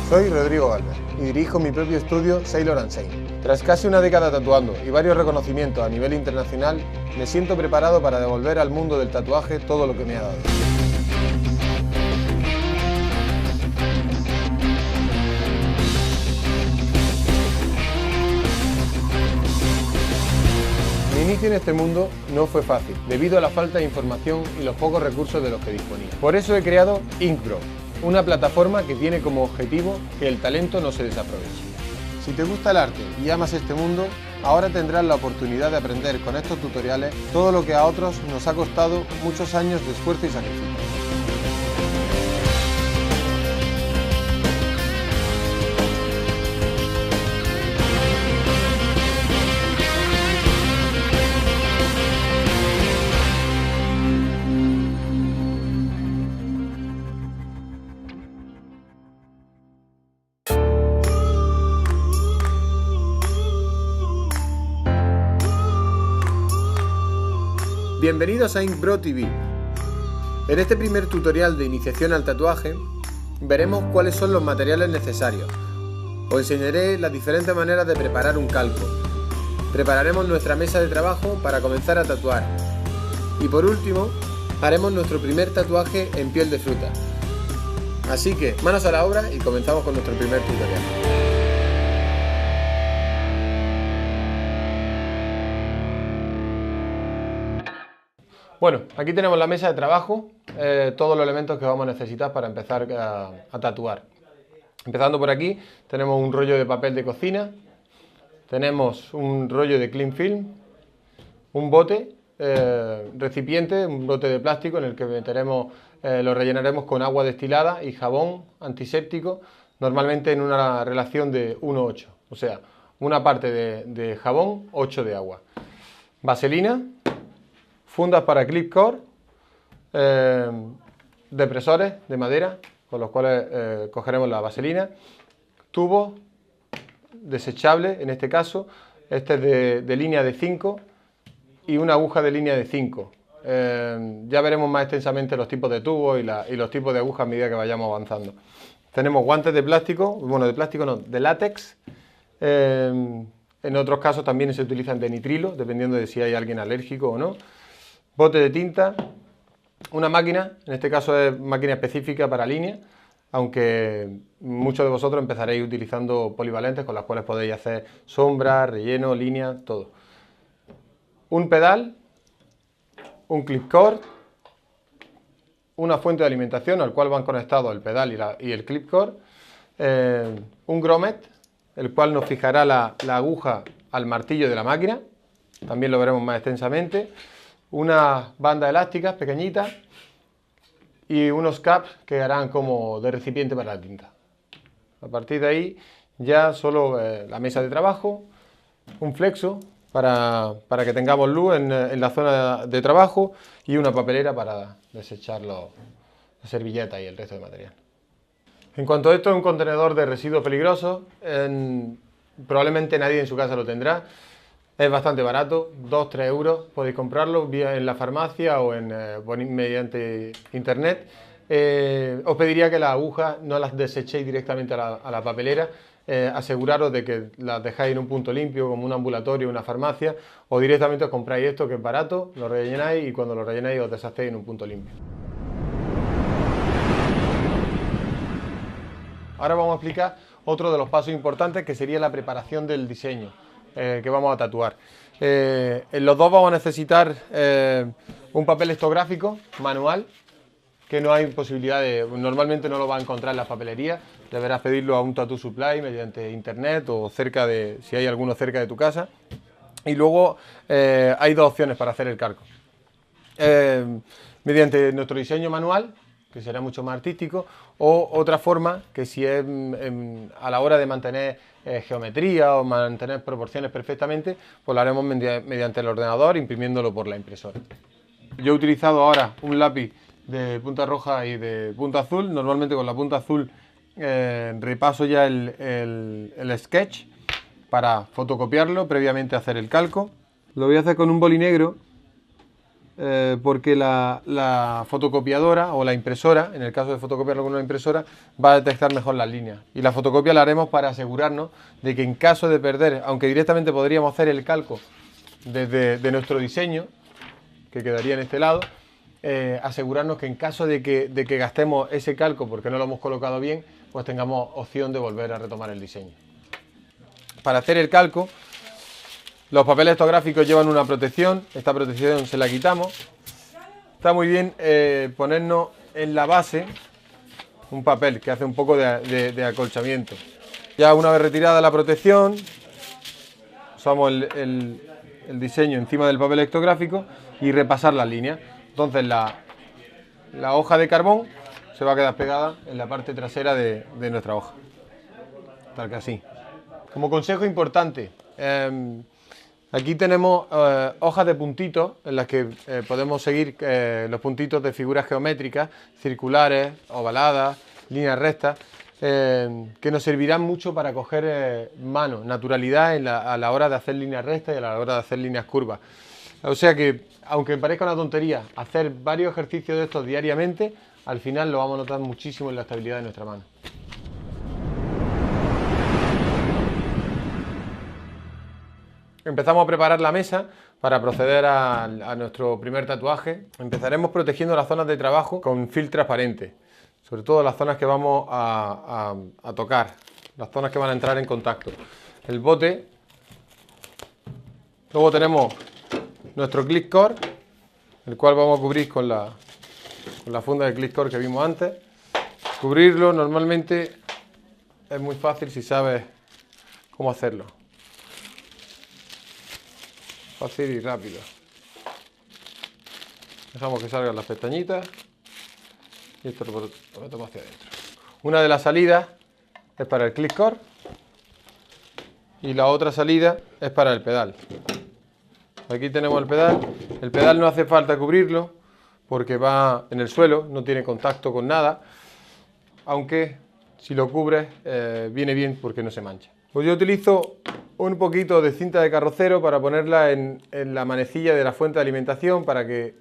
Soy Rodrigo Galvez y dirijo mi propio estudio Sailor & Sein. Tras casi una década tatuando y varios reconocimientos a nivel internacional, me siento preparado para devolver al mundo del tatuaje todo lo que me ha dado. Mi inicio en este mundo no fue fácil, debido a la falta de información y los pocos recursos de los que disponía. Por eso he creado Inkbro, una plataforma que tiene como objetivo que el talento no se desaproveche. Si te gusta el arte y amas este mundo, ahora tendrás la oportunidad de aprender con estos tutoriales todo lo que a otros nos ha costado muchos años de esfuerzo y sacrificio. Bienvenidos a Inkbro TV. En este primer tutorial de iniciación al tatuaje veremos cuáles son los materiales necesarios. Os enseñaré las diferentes maneras de preparar un calco. Prepararemos nuestra mesa de trabajo para comenzar a tatuar. Y por último, haremos nuestro primer tatuaje en piel de fruta. Así que, manos a la obra y comenzamos con nuestro primer tutorial. Bueno, aquí tenemos la mesa de trabajo, todos los elementos que vamos a necesitar para empezar a tatuar. Empezando por aquí, tenemos un rollo de papel de cocina, tenemos un rollo de cling film, un bote, recipiente, un bote de plástico en el que meteremos, lo rellenaremos con agua destilada y jabón antiséptico, normalmente en una relación de 1:8, o sea, una parte de jabón, 8 de agua. Vaselina, fundas para clip core, depresores de madera con los cuales cogeremos la vaselina, tubos desechables en este caso, este es de línea de 5 y una aguja de línea de 5. Ya veremos más extensamente los tipos de tubos y los tipos de agujas a medida que vayamos avanzando. Tenemos guantes de plástico, bueno, de plástico no, de látex. En otros casos también se utilizan de nitrilo, dependiendo de si hay alguien alérgico o no. Bote de tinta, una máquina, en este caso es máquina específica para línea, aunque muchos de vosotros empezaréis utilizando polivalentes con las cuales podéis hacer sombras, relleno, líneas, todo. Un pedal, un clip cord, una fuente de alimentación al cual van conectados el pedal y el clip cord, un grommet, el cual nos fijará la aguja al martillo de la máquina, también lo veremos más extensamente. Unas bandas elásticas pequeñitas y unos caps que harán como de recipiente para la tinta. A partir de ahí ya solo la mesa de trabajo, un flexo para que tengamos luz en la zona de trabajo y una papelera para desechar las servilletas y el resto de material. En cuanto a esto, es un contenedor de residuos peligrosos, probablemente nadie en su casa lo tendrá. Es bastante barato, 2-3 euros, podéis comprarlo en la farmacia o mediante internet. Os pediría que las agujas no las desechéis directamente a la papelera, aseguraros de que las dejáis en un punto limpio como un ambulatorio o una farmacia, o directamente os compráis esto que es barato, lo rellenáis y cuando lo rellenáis os deshacéis en un punto limpio. Ahora vamos a explicar otro de los pasos importantes que sería la preparación del diseño que vamos a tatuar. En los dos vamos a necesitar un papel histográfico manual, que no hay posibilidad normalmente no lo va a encontrar en las papelerías, deberás pedirlo a un tattoo supply mediante internet o si hay alguno cerca de tu casa. Y luego hay dos opciones para hacer el calco. Mediante nuestro diseño manual, que será mucho más artístico, o otra forma que si es a la hora de mantener geometría o mantener proporciones perfectamente, pues lo haremos mediante el ordenador imprimiéndolo por la impresora. Yo he utilizado ahora un lápiz de punta roja y de punta azul. Normalmente con la punta azul repaso ya el sketch para fotocopiarlo previamente a hacer el calco. Lo voy a hacer con un boli negro porque la fotocopiadora o la impresora, en el caso de fotocopiarlo con una impresora, va a detectar mejor las líneas. Y la fotocopia la haremos para asegurarnos de que en caso de perder, aunque directamente podríamos hacer el calco desde nuestro diseño, que quedaría en este lado, asegurarnos que en caso de que gastemos ese calco porque no lo hemos colocado bien, pues tengamos opción de volver a retomar el diseño. Para hacer el calco, los papeles estográficos llevan una protección, esta protección se la quitamos. Está muy bien ponernos en la base un papel que hace un poco de acolchamiento. Ya una vez retirada la protección, usamos el diseño encima del papel estográfico y repasar las líneas. Entonces la hoja de carbón se va a quedar pegada en la parte trasera de nuestra hoja, tal que así. Como consejo importante, aquí tenemos hojas de puntitos en las que podemos seguir los puntitos de figuras geométricas, circulares, ovaladas, líneas rectas, que nos servirán mucho para coger mano, naturalidad a la hora de hacer líneas rectas y a la hora de hacer líneas curvas. O sea que, aunque parezca una tontería, hacer varios ejercicios de estos diariamente, al final lo vamos a notar muchísimo en la estabilidad de nuestra mano. Empezamos a preparar la mesa para proceder a nuestro primer tatuaje. Empezaremos protegiendo las zonas de trabajo con film transparente, sobre todo las zonas que vamos a tocar, las zonas que van a entrar en contacto. El bote, luego tenemos nuestro clip core, el cual vamos a cubrir con la funda de clip core que vimos antes. Cubrirlo normalmente es muy fácil si sabes cómo hacerlo. Fácil y rápido. Dejamos que salgan las pestañitas y esto lo metemos hacia adentro. Una de las salidas es para el clip core y la otra salida es para el pedal. Aquí tenemos el pedal. El pedal no hace falta cubrirlo porque va en el suelo, no tiene contacto con nada, aunque si lo cubres viene bien porque no se mancha. Pues yo utilizo un poquito de cinta de carrocero para ponerla en la manecilla de la fuente de alimentación para que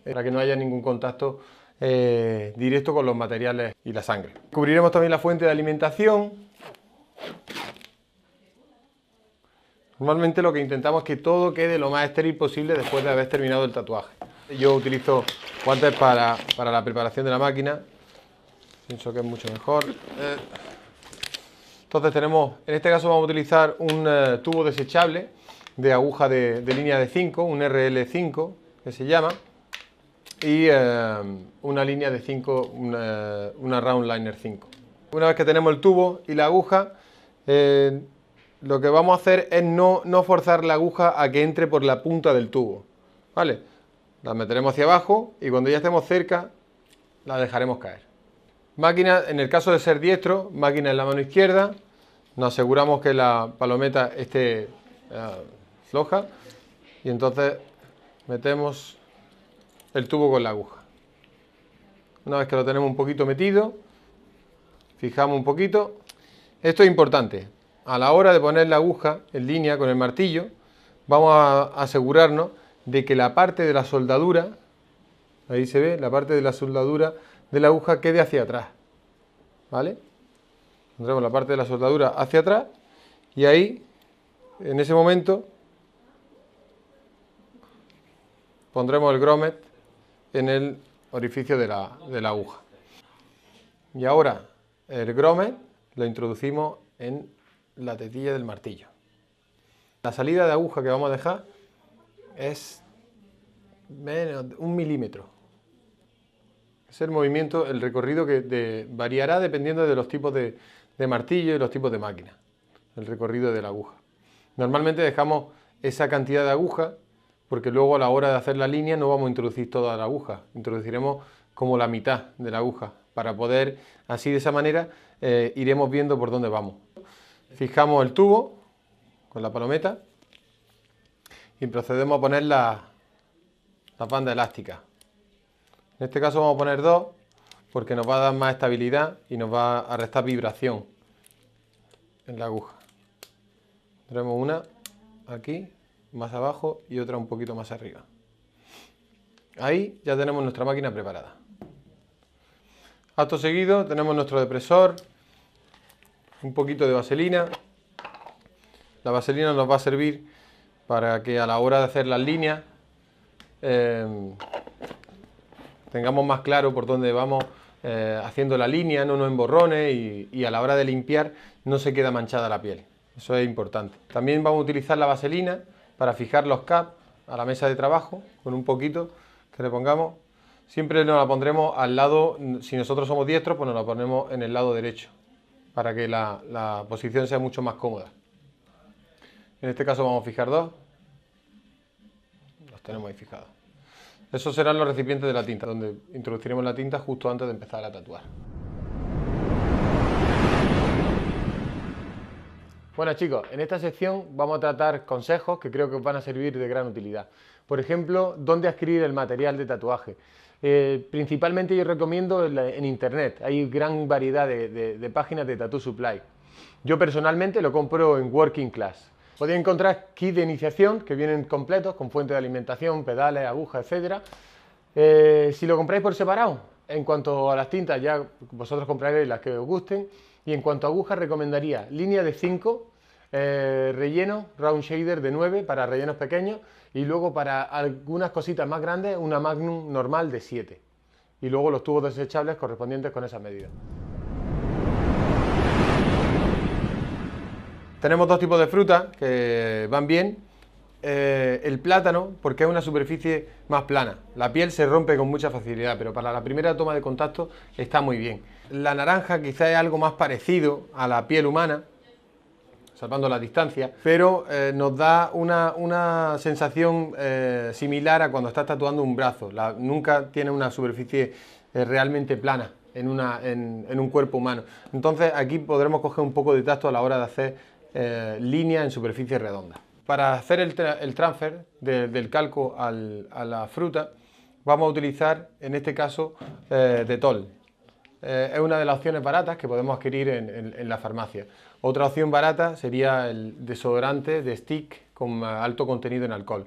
no haya ningún contacto directo con los materiales y la sangre. Cubriremos también la fuente de alimentación. Normalmente lo que intentamos es que todo quede lo más estéril posible después de haber terminado el tatuaje. Yo utilizo guantes para la preparación de la máquina. Pienso que es mucho mejor. Entonces tenemos, en este caso vamos a utilizar un tubo desechable de aguja de línea de 5, un RL5 que se llama, y una línea de 5, una Round Liner 5. Una vez que tenemos el tubo y la aguja, lo que vamos a hacer es no forzar la aguja a que entre por la punta del tubo, ¿vale? La meteremos hacia abajo y cuando ya estemos cerca la dejaremos caer. Máquina, en el caso de ser diestro, máquina en la mano izquierda, nos aseguramos que la palometa esté floja y entonces metemos el tubo con la aguja. Una vez que lo tenemos un poquito metido, fijamos un poquito. Esto es importante. A la hora de poner la aguja en línea con el martillo, vamos a asegurarnos de que la parte de la soldadura, ahí se ve, la parte de la soldadura de la aguja quede hacia atrás, ¿vale? Pondremos la parte de la soldadura hacia atrás y ahí, en ese momento, pondremos el grommet en el orificio de la aguja. Y ahora el grommet lo introducimos en la tetilla del martillo. La salida de aguja que vamos a dejar es menos de 1 milímetro. Es el movimiento, el recorrido que variará dependiendo de los tipos de martillo y los tipos de máquina, el recorrido de la aguja. Normalmente dejamos esa cantidad de aguja porque luego a la hora de hacer la línea no vamos a introducir toda la aguja, introduciremos como la mitad de la aguja para poder, así de esa manera, iremos viendo por dónde vamos. Fijamos el tubo con la palometa y procedemos a poner la banda elástica. En este caso vamos a poner 2 porque nos va a dar más estabilidad y nos va a restar vibración en la aguja. Tenemos una aquí, más abajo y otra un poquito más arriba. Ahí ya tenemos nuestra máquina preparada. Acto seguido tenemos nuestro depresor, un poquito de vaselina. La vaselina nos va a servir para que a la hora de hacer las líneas tengamos más claro por dónde vamos haciendo la línea, no nos emborrone y a la hora de limpiar no se queda manchada la piel. Eso es importante. También vamos a utilizar la vaselina para fijar los caps a la mesa de trabajo con un poquito que le pongamos. Siempre nos la pondremos al lado, si nosotros somos diestros, pues nos la ponemos en el lado derecho para que la posición sea mucho más cómoda. En este caso vamos a fijar dos. Los tenemos ahí fijados. Esos serán los recipientes de la tinta, donde introduciremos la tinta justo antes de empezar a tatuar. Bueno chicos, en esta sección vamos a tratar consejos que creo que os van a servir de gran utilidad. Por ejemplo, dónde adquirir el material de tatuaje. Principalmente yo recomiendo en internet, hay gran variedad de páginas de Tattoo Supply. Yo personalmente lo compro en Working Class. Podéis encontrar kits de iniciación que vienen completos con fuente de alimentación, pedales, agujas, etc. Si lo compráis por separado, en cuanto a las tintas ya vosotros compraréis las que os gusten. Y en cuanto a agujas recomendaría línea de 5, relleno, round shader de 9 para rellenos pequeños y luego para algunas cositas más grandes una Magnum normal de 7. Y luego los tubos desechables correspondientes con esas medidas. Tenemos dos tipos de frutas que van bien. El plátano, porque es una superficie más plana. La piel se rompe con mucha facilidad, pero para la primera toma de contacto está muy bien. La naranja quizá es algo más parecido a la piel humana, salvando la distancia, pero nos da una sensación similar a cuando estás tatuando un brazo. Nunca tiene una superficie realmente plana en un cuerpo humano. Entonces aquí podremos coger un poco de tacto a la hora de hacer líneas en superficies redondas. Para hacer el transfer del calco a la fruta, vamos a utilizar en este caso Dettol. Es una de las opciones baratas que podemos adquirir en la farmacia. Otra opción barata sería el desodorante de stick con alto contenido en alcohol.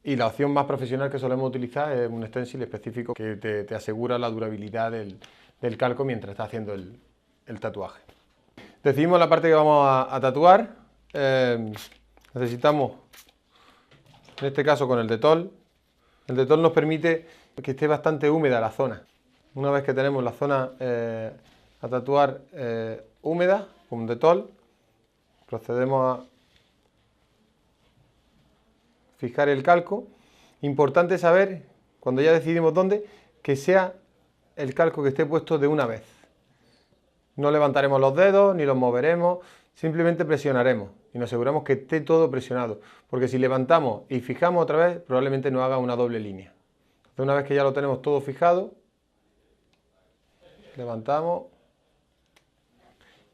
Y la opción más profesional que solemos utilizar es un stencil específico que te asegura la durabilidad del calco mientras estás haciendo el tatuaje. Decidimos la parte que vamos a tatuar. Necesitamos, en este caso con el Dettol. El Dettol nos permite que esté bastante húmeda la zona. Una vez que tenemos la zona a tatuar húmeda con Dettol, procedemos a fijar el calco. Importante saber, cuando ya decidimos dónde, que sea el calco que esté puesto de una vez. No levantaremos los dedos ni los moveremos, simplemente presionaremos y nos aseguramos que esté todo presionado, porque si levantamos y fijamos otra vez, probablemente nos haga una doble línea. Entonces, una vez que ya lo tenemos todo fijado, levantamos,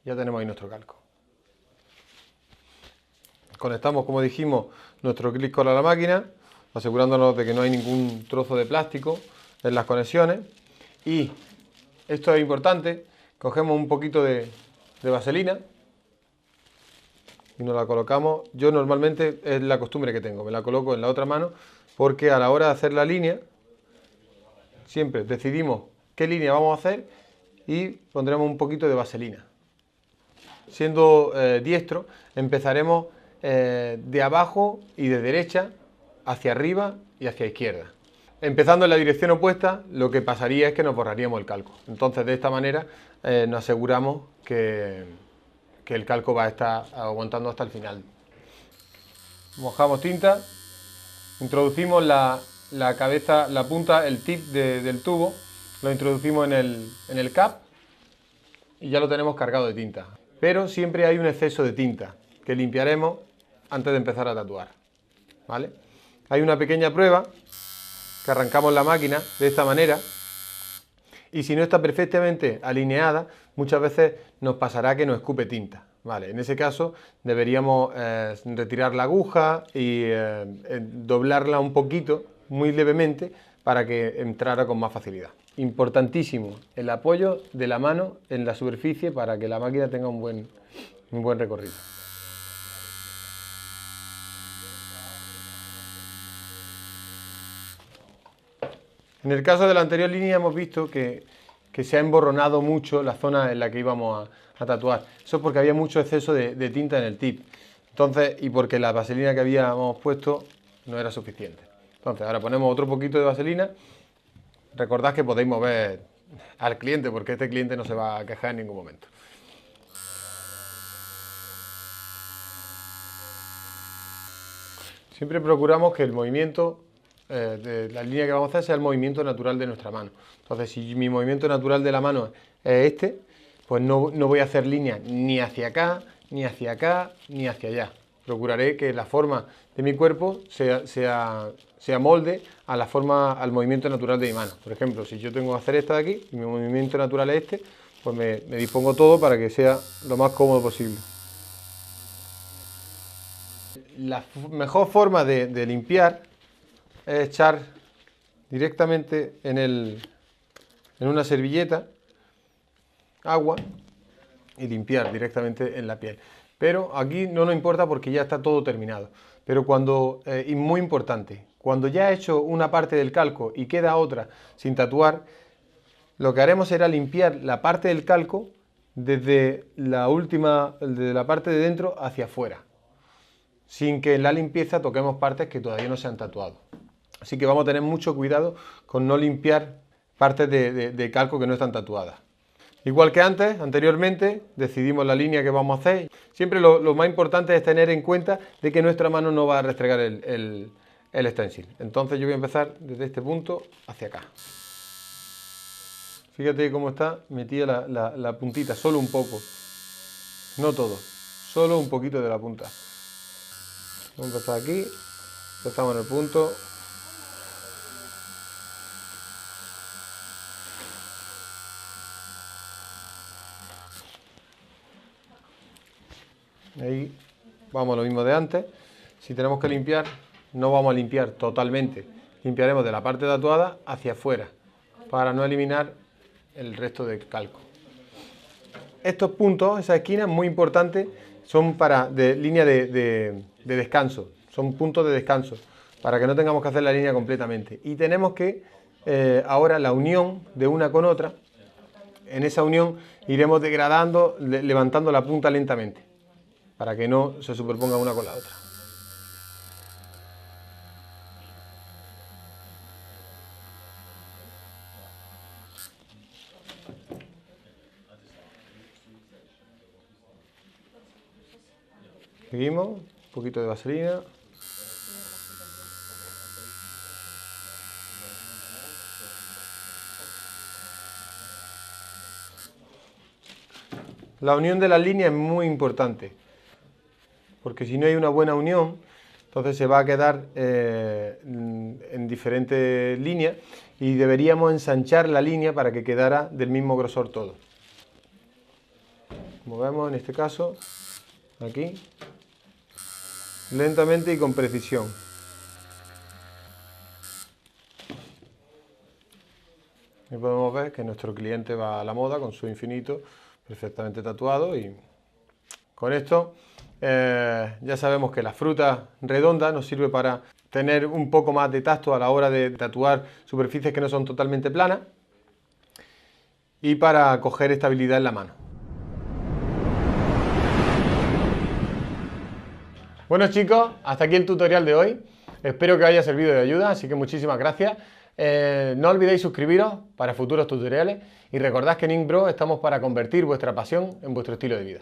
ya tenemos ahí nuestro calco. Conectamos, como dijimos, nuestro clic a la máquina, asegurándonos de que no hay ningún trozo de plástico en las conexiones. Y esto es importante, cogemos un poquito de vaselina y nos la colocamos. Yo normalmente es la costumbre que tengo, me la coloco en la otra mano porque a la hora de hacer la línea siempre decidimos qué línea vamos a hacer y pondremos un poquito de vaselina. Siendo diestro empezaremos de abajo y de derecha hacia arriba y hacia izquierda. Empezando en la dirección opuesta, lo que pasaría es que nos borraríamos el calco. Entonces, de esta manera nos aseguramos que el calco va a estar aguantando hasta el final. Mojamos tinta, introducimos la cabeza, la punta, el tip del tubo, lo introducimos en el cap y ya lo tenemos cargado de tinta. Pero siempre hay un exceso de tinta que limpiaremos antes de empezar a tatuar, ¿vale? Hay una pequeña prueba que arrancamos la máquina de esta manera y si no está perfectamente alineada, muchas veces nos pasará que nos escupe tinta, ¿vale? En ese caso deberíamos retirar la aguja y doblarla un poquito, muy levemente, para que entrara con más facilidad. Importantísimo el apoyo de la mano en la superficie para que la máquina tenga un buen recorrido. En el caso de la anterior línea hemos visto que se ha emborronado mucho la zona en la que íbamos a tatuar. Eso es porque había mucho exceso de tinta en el tip. Entonces, y porque la vaselina que habíamos puesto no era suficiente. Entonces, ahora ponemos otro poquito de vaselina. Recordad que podéis mover al cliente, porque este cliente no se va a quejar en ningún momento. Siempre procuramos que el movimiento de la línea que vamos a hacer sea el movimiento natural de nuestra mano. Entonces, si mi movimiento natural de la mano es este, pues no voy a hacer línea ni hacia acá, ni hacia acá, ni hacia allá. Procuraré que la forma de mi cuerpo sea molde a la forma, al movimiento natural de mi mano. Por ejemplo, si yo tengo que hacer esta de aquí y mi movimiento natural es este, pues me dispongo todo para que sea lo más cómodo posible. La mejor forma de limpiar es echar directamente en una servilleta agua y limpiar directamente en la piel. Pero aquí no nos importa porque ya está todo terminado. Pero y muy importante, cuando ya he hecho una parte del calco y queda otra sin tatuar, lo que haremos será limpiar la parte del calco desde la parte de dentro hacia afuera, sin que en la limpieza toquemos partes que todavía no se han tatuado. Así que vamos a tener mucho cuidado con no limpiar partes de calco que no están tatuadas. Igual que anteriormente, decidimos la línea que vamos a hacer. Siempre lo más importante es tener en cuenta de que nuestra mano no va a restregar el stencil. Entonces yo voy a empezar desde este punto hacia acá. Fíjate cómo está metida la puntita, solo un poco. No todo, solo un poquito de la punta. Vamos a empezar aquí, empezamos en el punto. Ahí vamos a lo mismo de antes. Si tenemos que limpiar, no vamos a limpiar totalmente. Limpiaremos de la parte tatuada hacia afuera, para no eliminar el resto del calco. Estos puntos, esas esquinas muy importantes, son línea de descanso. Son puntos de descanso, para que no tengamos que hacer la línea completamente. Y tenemos que, ahora la unión de una con otra, en esa unión iremos degradando, levantando la punta lentamente, para que no se superponga una con la otra. Seguimos, un poquito de vaselina. La unión de las líneas es muy importante, porque si no hay una buena unión, entonces se va a quedar en diferentes líneas y deberíamos ensanchar la línea para que quedara del mismo grosor todo. Como vemos en este caso, aquí, lentamente y con precisión. Y podemos ver que nuestro cliente va a la moda con su infinito perfectamente tatuado, y con esto ya sabemos que la fruta redonda nos sirve para tener un poco más de tacto a la hora de tatuar superficies que no son totalmente planas y para coger estabilidad en la mano. Bueno chicos, hasta aquí el tutorial de hoy. Espero que os haya servido de ayuda, así que muchísimas gracias. No olvidéis suscribiros para futuros tutoriales y recordad que en Ink Bro estamos para convertir vuestra pasión en vuestro estilo de vida.